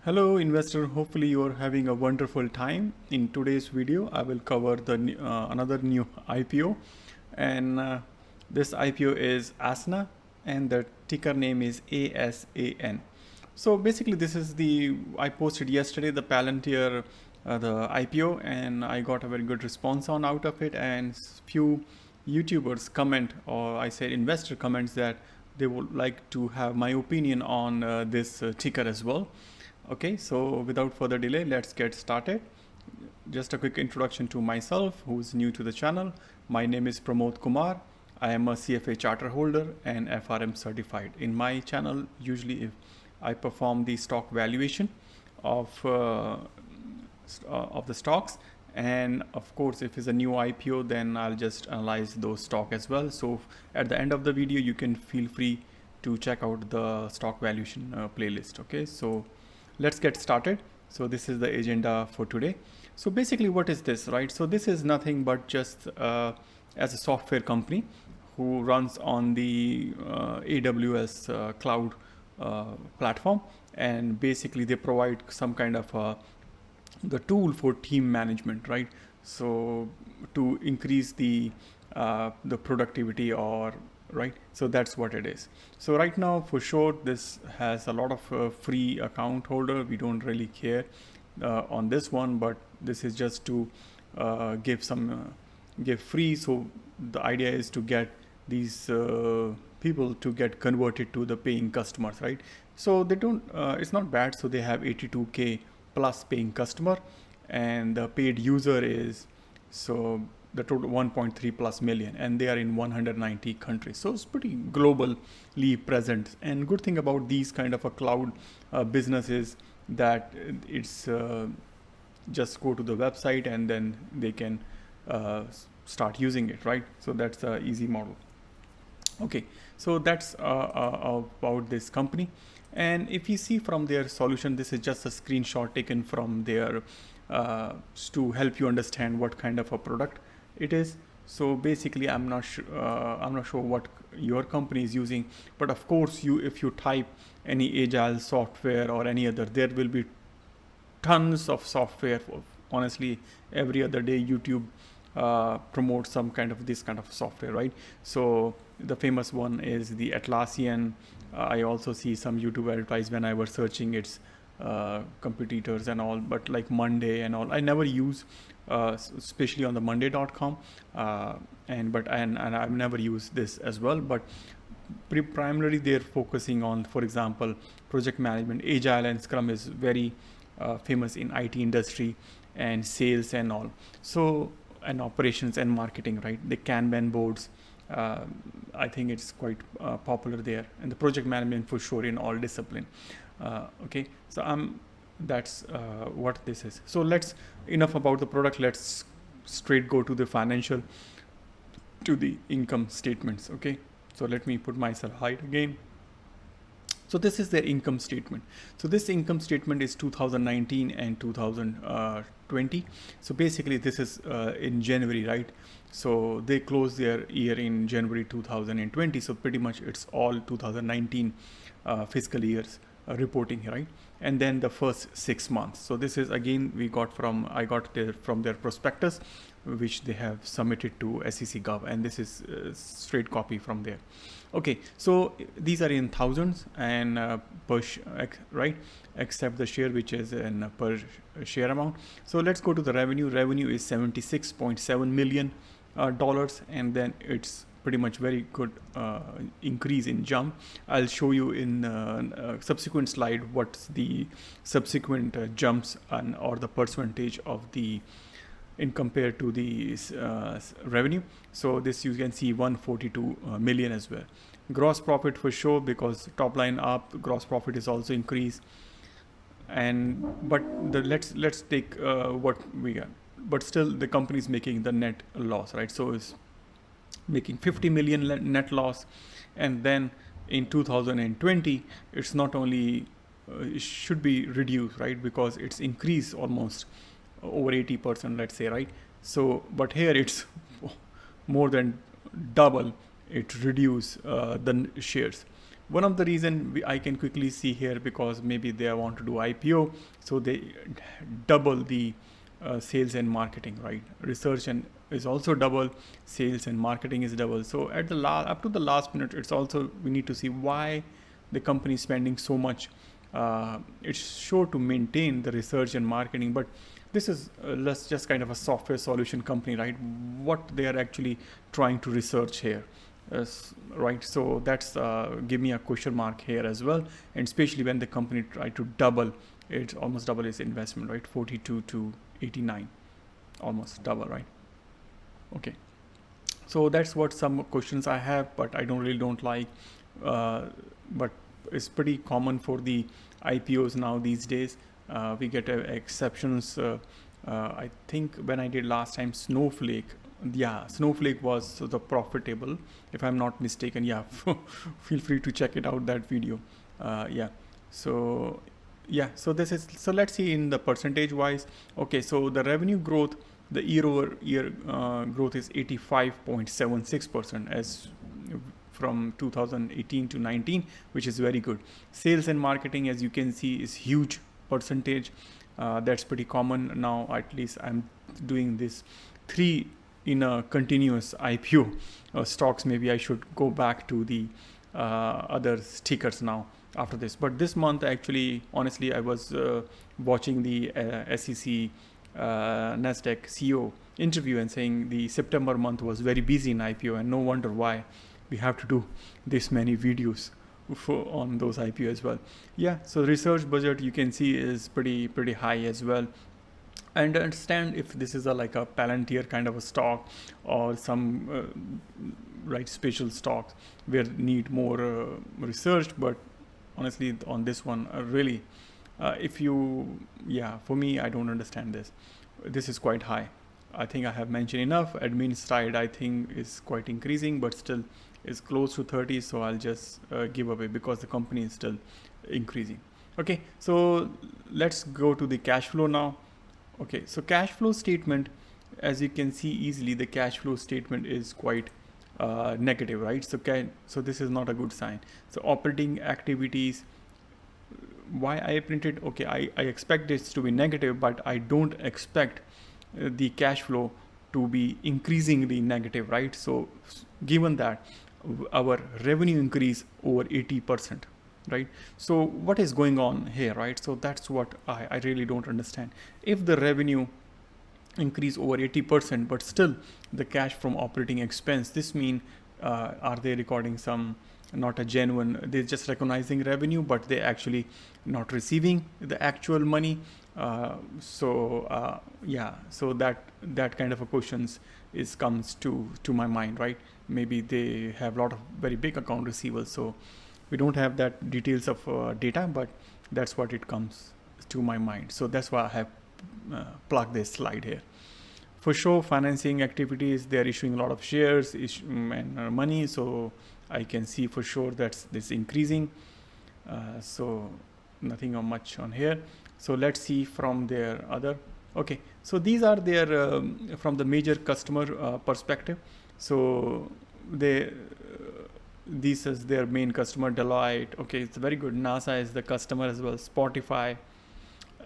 Hello investor, hopefully you are having a wonderful time. In today's video I will cover the another new IPO, and this IPO is Asana and the ticker name is ASAN. So basically this is I posted yesterday the Palantir the IPO, and I got a very good response on out of it, and few YouTubers comment, or I said investor comments, that they would like to have my opinion on this ticker as well. Okay, so without further delay, let's get started. Just a quick introduction to myself, who's new to the channel. My name is Pramod Kumar. I am a CFA charter holder and FRM certified. In my channel, usually if I perform the stock valuation of the stocks, and of course if it's a new IPO, then I'll just analyze those stock as well. So at the end of the video, you can feel free to check out the stock valuation playlist. Okay, so let's get started. So this is the agenda for today. So basically what is this, right? So this is nothing but just as a software company who runs on the AWS cloud platform, and basically they provide some kind of the tool for team management, right? So to increase the productivity, or right, so that's what it is. So right now for sure this has a lot of free account holder. We don't really care on this one, but this is just to give free. So the idea is to get these people to get converted to the paying customers, right? So they don't it's not bad. So they have 82k plus paying customer, and the paid user is, so the total 1.3 plus million, and they are in 190 countries. So it's pretty globally present. And good thing about these kind of a cloud business is that it's just go to the website and then they can start using it, right? So that's a easy model. Okay, so that's about this company. And if you see from their solution, this is just a screenshot taken from their to help you understand what kind of a product it is. So basically I'm not sure what your company is using, but of course if you type any agile software or any other, there will be tons of software. Honestly, every other day YouTube promotes some kind of this kind of software, right? So the famous one is the Atlassian. I also see some YouTube advertise when I was searching its competitors and all, but like Monday and all I never use, especially on the monday.com, and I've never used this as well. But primarily they're focusing on, for example, project management. Agile and Scrum is very famous in IT industry, and sales and all, so, and operations and marketing, right? The Kanban boards, I think it's quite popular there, and the project management for sure in all discipline. Okay, so that's what this is. So enough about the product. Let's straight go to the financial, to the income statements. Okay, so let me put myself height again. So this is their income statement. So this income statement is 2019 and 2020. So basically this is in January, right? So they closed their year in January 2020. So pretty much it's all 2019 fiscal years reporting, right? And then the first 6 months. So this is again I got from their prospectus, which they have submitted to SEC Gov, and this is straight copy from there. Okay, so these are in thousands and right, except the share, which is in per share amount. So let's go to the revenue. Revenue is $76.7 million, and then it's pretty much very good increase in jump. I'll show you in subsequent slide what's the subsequent jumps or the percentage of the in compared to the revenue. So this you can see 142 million as well. Gross profit for sure, because top line up, gross profit is also increased. And but let's take what we got. But still the company is making the net loss, right? So it's making 50 million net loss. And then in 2020 it's not only it should be reduced, right? Because it's increased almost over 80%, let's say, right? So but here it's more than double. It reduce the shares. One of the reason I can quickly see here, because maybe they want to do IPO, so they double the sales and marketing, right? Research and is also double, sales and marketing is double. So at the up to the last minute, it's also, we need to see why the company is spending so much. It's sure to maintain the research and marketing, but this is less just kind of a software solution company, right? What they are actually trying to research here, right? So that's give me a question mark here as well, and especially when the company try to double, it's almost double its investment, right? 42 to 89, almost double, right? Okay, so that's what some questions I have, but I don't like, but it's pretty common for the IPOs now these days. We get exceptions. I think when I did last time Snowflake, yeah, Snowflake was the profitable, if I'm not mistaken. Yeah, feel free to check it out, that video. Yeah, so yeah, so this is, so let's see in the percentage wise. Okay, so the revenue growth, the year over year growth is 85.76% as from 2018 to 19, which is very good. Sales and marketing, as you can see, is huge percentage. That's pretty common now. At least I'm doing this 3 in a continuous IPO stocks. Maybe I should go back to the other stickers now after this. But this month, actually, honestly, I was watching the SEC Nasdaq CEO interview and saying the September month was very busy in IPO, and no wonder why we have to do this many videos on those IPO as well. Yeah, so research budget, you can see, is pretty high as well. And understand if this is like a Palantir kind of a stock, or some right special stocks where need more research. But honestly, on this one, really, if you, yeah, for me, I don't understand this. This is quite high. I think I have mentioned enough. Admin side, I think, is quite increasing, but still is close to 30. So I'll just give away, because the company is still increasing. Okay, so let's go to the cash flow now. Okay, so cash flow statement, as you can see easily, the cash flow statement is quite negative, right? So this is not a good sign. So operating activities, why I printed, okay, I expect this to be negative, but I don't expect the cash flow to be increasingly negative, right? So given that our revenue increase over 80%, right? So what is going on here, right? So that's what I really don't understand. If the revenue increase over 80%, but still the cash from operating expense, this mean are they recording some not a genuine, they're just recognizing revenue, but they actually not receiving the actual money? Yeah, so that kind of a questions comes to my mind, right? Maybe they have a lot of very big account receivables, so we don't have that details of data, but that's what it comes to my mind. So that's why I have plugged this slide here. For sure, financing activities, they're issuing a lot of shares and money, so I can see for sure that's this increasing. So nothing much on here. So let's see from their other. Okay, so these are their from the major customer perspective. So this is their main customer, Deloitte. Okay, it's very good. NASA is the customer as well, Spotify,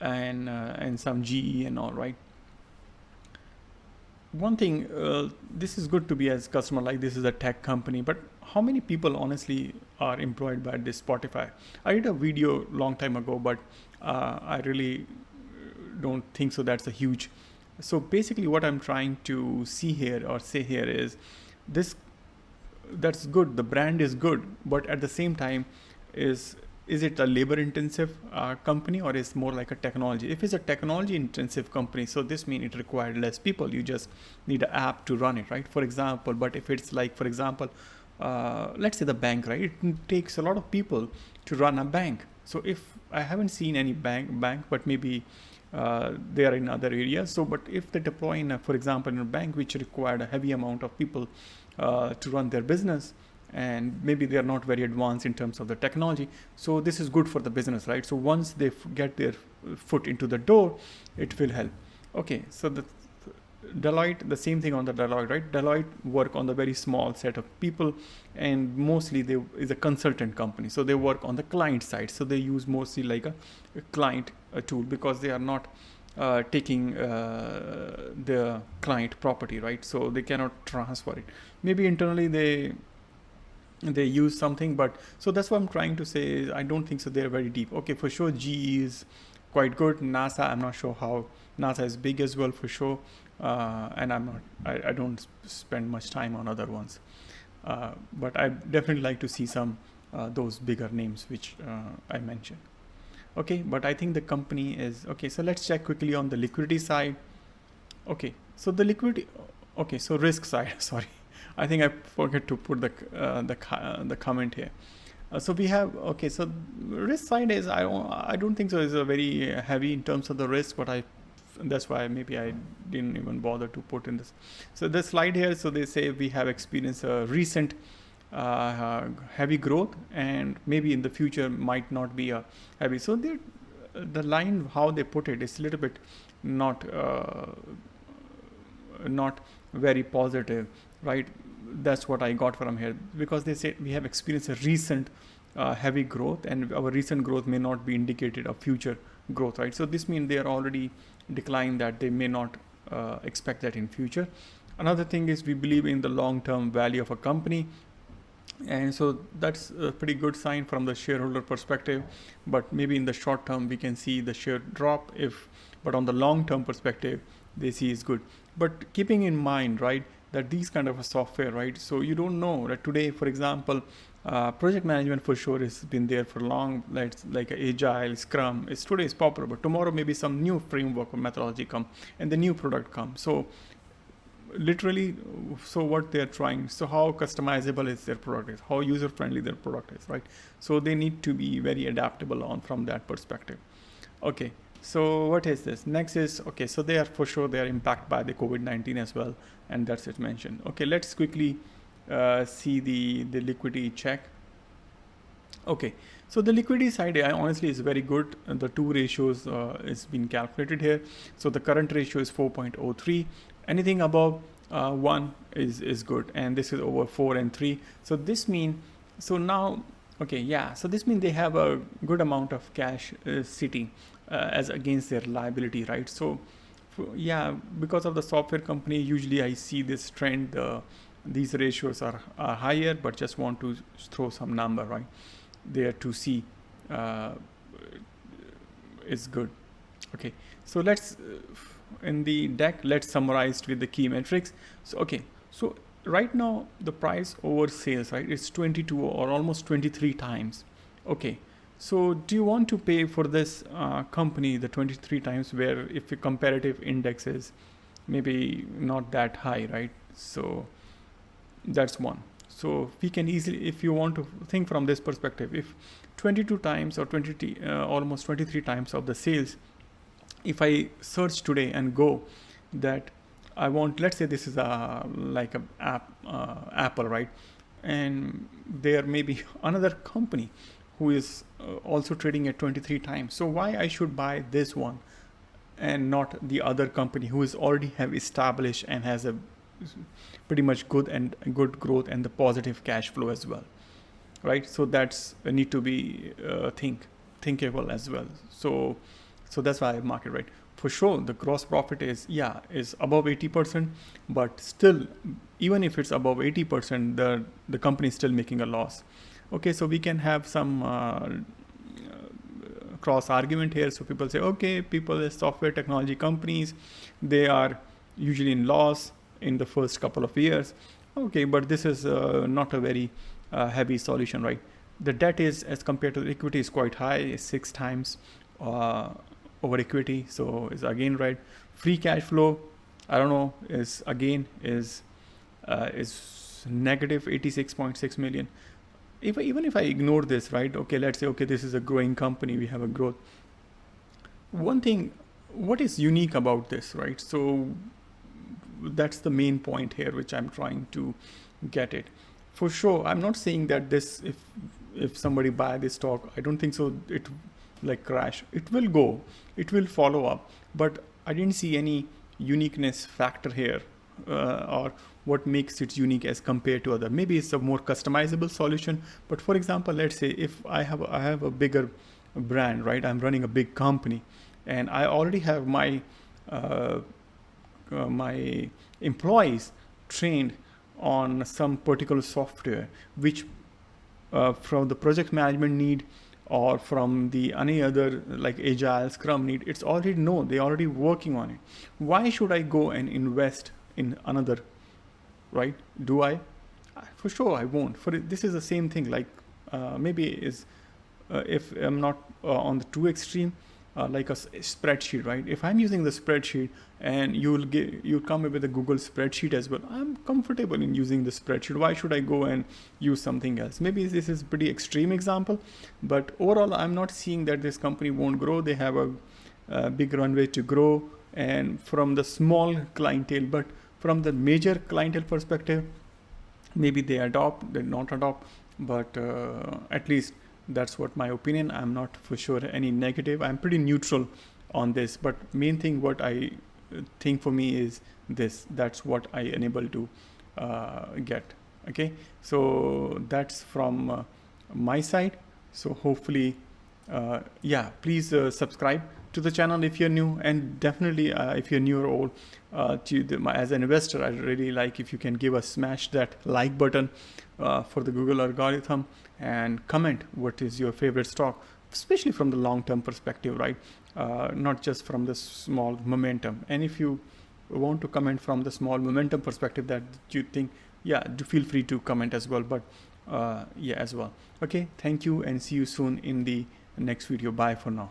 and some GE and all, right? One thing, this is good to be as customer, like this is a tech company, but how many people honestly are employed by this Spotify? I did a video long time ago, but I really don't think so that's a huge. So basically what I'm trying to see here or say here is this, that's good, the brand is good, but at the same time is it a labor intensive company, or is more like a technology? If it's a technology intensive company, so this means it required less people, you just need an app to run it, right? For example. But if it's like, for example, let's say the bank, right? It takes a lot of people to run a bank. So if I haven't seen any bank, but maybe they are in other areas. So, but if they deploy in for example, in a bank which required a heavy amount of people to run their business, and maybe they are not very advanced in terms of the technology, so this is good for the business, right? So once they get their foot into the door, it will help. Okay, so Deloitte, the same thing on the Deloitte, right? Deloitte work on the very small set of people, and mostly they is a consultant company, so they work on the client side. So they use mostly like a client tool, because they are not taking the client property, right? So they cannot transfer it. Maybe internally they use something, but so that's what I'm trying to say is I don't think so they're very deep. Okay, for sure GE is quite good. NASA, I'm not sure how. NASA is big as well, for sure. And I don't spend much time on other ones, but I definitely like to see some those bigger names which I mentioned. Okay, but I think the company is okay. So let's check quickly on the liquidity side. Okay, so the liquidity. Okay, so risk side. Sorry, I think I forgot to put the comment here. So we have, okay, so risk side is I don't think so is a very heavy in terms of the risk, but that's why maybe I didn't even bother to put in this. So the slide here, so they say we have experienced a recent heavy growth, and maybe in the future might not be a heavy. So the line how they put it is a little bit not very positive, right? That's what I got from here, because they say we have experienced a recent heavy growth, and our recent growth may not be indicated of future growth, right? So this means they are already declined, that they may not expect that in future. Another thing is we believe in the long-term value of a company, and so that's a pretty good sign from the shareholder perspective. But maybe in the short term we can see the share drop, but on the long-term perspective they see is good. But keeping in mind, right, that these kind of a software, right, so you don't know that today, for example, project management for sure has been there for long, like agile, scrum is today is popular, but tomorrow maybe some new framework or methodology come and the new product comes. So literally, so what they're trying, so how customizable is their product, is how user friendly their product is, right? So they need to be very adaptable on from that perspective. Okay, so what is this next is, okay, so they are for sure they are impacted by the COVID-19 as well, and that's it mentioned. Okay, let's quickly see the liquidity check. Okay, so the liquidity side, I honestly is very good. The two ratios is been calculated here. So the current ratio is 4.03. Anything above 1 is good, and this is over 4 and 3. So this means, so now, okay, yeah, so this means they have a good amount of cash sitting as against their liability, right? So yeah, because of the software company, usually I see this trend, these ratios are higher, but just want to throw some number right there to see is good. Okay, so let's in the deck, let's summarize with the key metrics. So okay, so right now the price over sales, right, it's 22 or almost 23 times. Okay, so do you want to pay for this company the 23 times, where if the comparative index is maybe not that high, right? So that's one. So we can easily, if you want to think from this perspective, if 22 times or almost 23 times of the sales, if I search today and go that I want, let's say this is like a Apple, right? And there may be another company who is also trading at 23 times. So why I should buy this one and not the other company who is already have established and has a pretty much good growth and the positive cash flow as well, right? So that's need to be thinkable as well. So that's why I market, right? For sure, the gross profit is above 80%, but still, even if it's above 80%, the company is still making a loss. Okay, so we can have some cross argument here. So people say, okay, software technology companies, they are usually in loss in the first couple of years. Okay, but this is not a very heavy solution, right? The debt is, as compared to the equity, is quite high, 6 times over equity. So is again, right? Free cash flow, I don't know, is negative 86.6 million. Even if I ignore this, right? Okay, let's say, okay, this is a growing company, we have a growth. One thing, what is unique about this, right? So that's the main point here, which I'm trying to get it. For sure, I'm not saying that this, if somebody buy this stock, I don't think so it like crash. It will go, it will follow up, but I didn't see any uniqueness factor here, or what makes it unique as compared to other. Maybe it's a more customizable solution, but for example, let's say if I have a bigger brand, right? I'm running a big company, and I already have my employees trained on some particular software, which from the project management need or from the any other like agile scrum need, it's already known, they already working on it. Why should I go and invest in another, right? Do I? For sure I won't. For this is the same thing, like maybe is if I'm not on the too extreme, like a spreadsheet, right? If I'm using the spreadsheet and you come up with a Google spreadsheet as well, I'm comfortable in using the spreadsheet. Why should I go and use something else? Maybe this is pretty extreme example, but overall I'm not seeing that this company won't grow. They have a big runway to grow, and from the small clientele, but from the major clientele perspective, maybe they not adopt, but at least that's what my opinion. I'm not for sure any negative. I'm pretty neutral on this, but main thing what I think for me is this. That's what I enable to get. Okay, so that's from my side. So hopefully, yeah, please subscribe to the channel if you're new, and definitely if you're new or old, as an investor, I really like if you can smash that like button for the Google algorithm, and comment what is your favorite stock, especially from the long-term perspective, right? Not just from the small momentum. And if you want to comment from the small momentum perspective that you think, yeah, do feel free to comment as well. But yeah, as well. Okay, thank you, and see you soon in the next video. Bye for now.